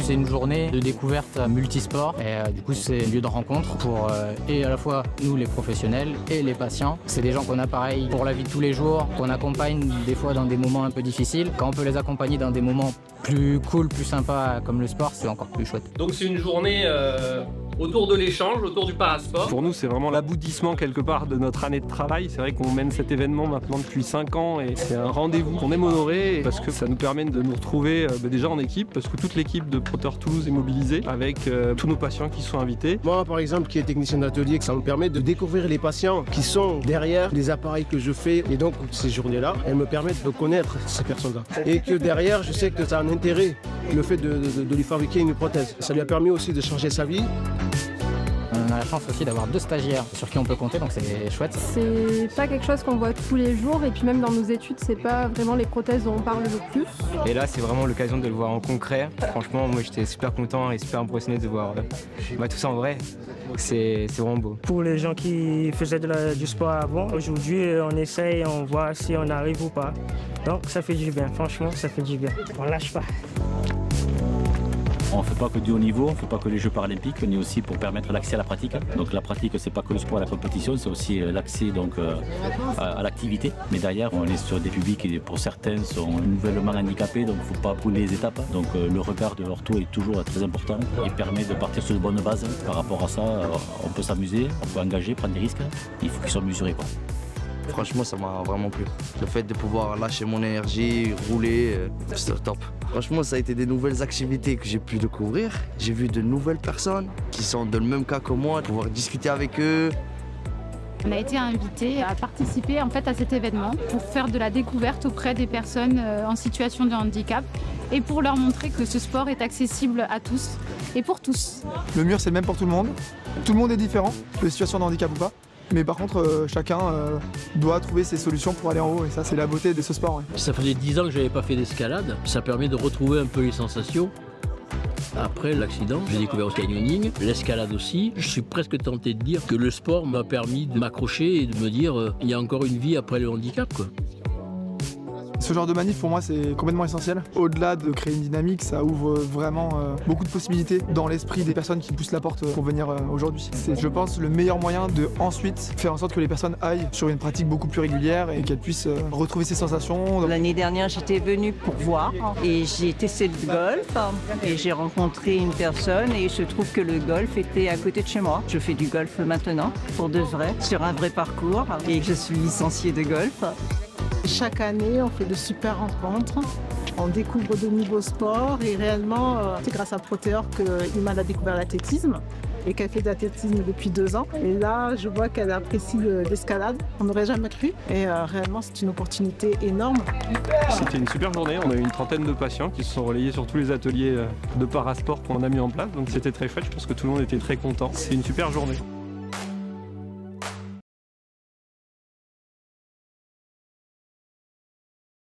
C'est une journée de découverte multisport et du coup c'est un lieu de rencontre pour et à la fois nous les professionnels et les patients. C'est des gens qu'on a pareil pour la vie de tous les jours, qu'on accompagne des fois dans des moments un peu difficiles. Quand on peut les accompagner dans des moments plus cool, plus sympas comme le sport, c'est encore plus chouette. Donc c'est une journée autour de l'échange, autour du parasport. Pour nous, c'est vraiment l'aboutissement quelque part de notre année de travail. C'est vrai qu'on mène cet événement maintenant depuis 5 ans et c'est un rendez-vous qu'on aime honorer parce que ça nous permet de nous retrouver déjà en équipe, parce que toute l'équipe de Proter Toulouse est mobilisée avec tous nos patients qui sont invités. Moi, par exemple, qui est technicien d'atelier, ça me permet de découvrir les patients qui sont derrière les appareils que je fais. Et donc, ces journées-là, elles me permettent de connaître ces personnes-là. Et que derrière, je sais que ça a un intérêt, le fait de lui fabriquer une prothèse. Ça lui a permis aussi de changer sa vie. On a la chance aussi d'avoir 2 stagiaires sur qui on peut compter, donc c'est chouette. C'est pas quelque chose qu'on voit tous les jours et puis même dans nos études, c'est pas vraiment les prothèses dont on parle le plus. Et là, c'est vraiment l'occasion de le voir en concret. Franchement, moi j'étais super content et super impressionné de voir tout ça en vrai. C'est vraiment beau. Pour les gens qui faisaient du sport avant, aujourd'hui on essaye, on voit si on arrive ou pas. Donc ça fait du bien, franchement ça fait du bien. On lâche pas. On ne fait pas que du haut niveau, on ne fait pas que les Jeux paralympiques, on est aussi pour permettre l'accès à la pratique. Donc la pratique, c'est pas que le sport et la compétition, c'est aussi l'accès à l'activité. Mais derrière, on est sur des publics qui, pour certains, sont nouvellement handicapés, donc il ne faut pas brûler les étapes. Donc le regard de l'ortho est toujours très important. Il permet de partir sur de bonnes bases. Par rapport à ça, on peut s'amuser, on peut engager, prendre des risques. Il faut qu'ils soient mesurés, quoi. Franchement, ça m'a vraiment plu. Le fait de pouvoir lâcher mon énergie, rouler, c'était top. Franchement, ça a été des nouvelles activités que j'ai pu découvrir. J'ai vu de nouvelles personnes qui sont dans le même cas que moi, pouvoir discuter avec eux. On a été invités à participer en fait à cet événement pour faire de la découverte auprès des personnes en situation de handicap et pour leur montrer que ce sport est accessible à tous et pour tous. Le mur, c'est le même pour tout le monde. Tout le monde est différent, de situation de handicap ou pas. Mais par contre, chacun doit trouver ses solutions pour aller en haut et ça, c'est la beauté de ce sport. Ouais. Ça faisait 10 ans que je n'avais pas fait d'escalade. Ça permet de retrouver un peu les sensations. Après l'accident, j'ai découvert le canyoning, l'escalade aussi. Je suis presque tenté de dire que le sport m'a permis de m'accrocher et de me dire il y a encore une vie après le handicap, quoi. Ce genre de manif, pour moi, c'est complètement essentiel. Au-delà de créer une dynamique, ça ouvre vraiment beaucoup de possibilités dans l'esprit des personnes qui poussent la porte pour venir aujourd'hui. C'est, je pense, le meilleur moyen de ensuite faire en sorte que les personnes aillent sur une pratique beaucoup plus régulière et qu'elles puissent retrouver ces sensations. L'année dernière, j'étais venue pour voir et j'ai testé le golf et j'ai rencontré une personne et il se trouve que le golf était à côté de chez moi. Je fais du golf maintenant, pour de vrai, sur un vrai parcours et je suis licenciée de golf. Chaque année, on fait de super rencontres, on découvre de nouveaux sports et réellement, c'est grâce à Proteor que Iman a découvert l'athlétisme et qu'elle fait de l'athlétisme depuis 2 ans. Et là, je vois qu'elle apprécie l'escalade, on n'aurait jamais cru et réellement, c'est une opportunité énorme. C'était une super journée, on a eu une trentaine de patients qui se sont relayés sur tous les ateliers de parasport qu'on a mis en place, donc c'était très chouette, je pense que tout le monde était très content. C'est une super journée.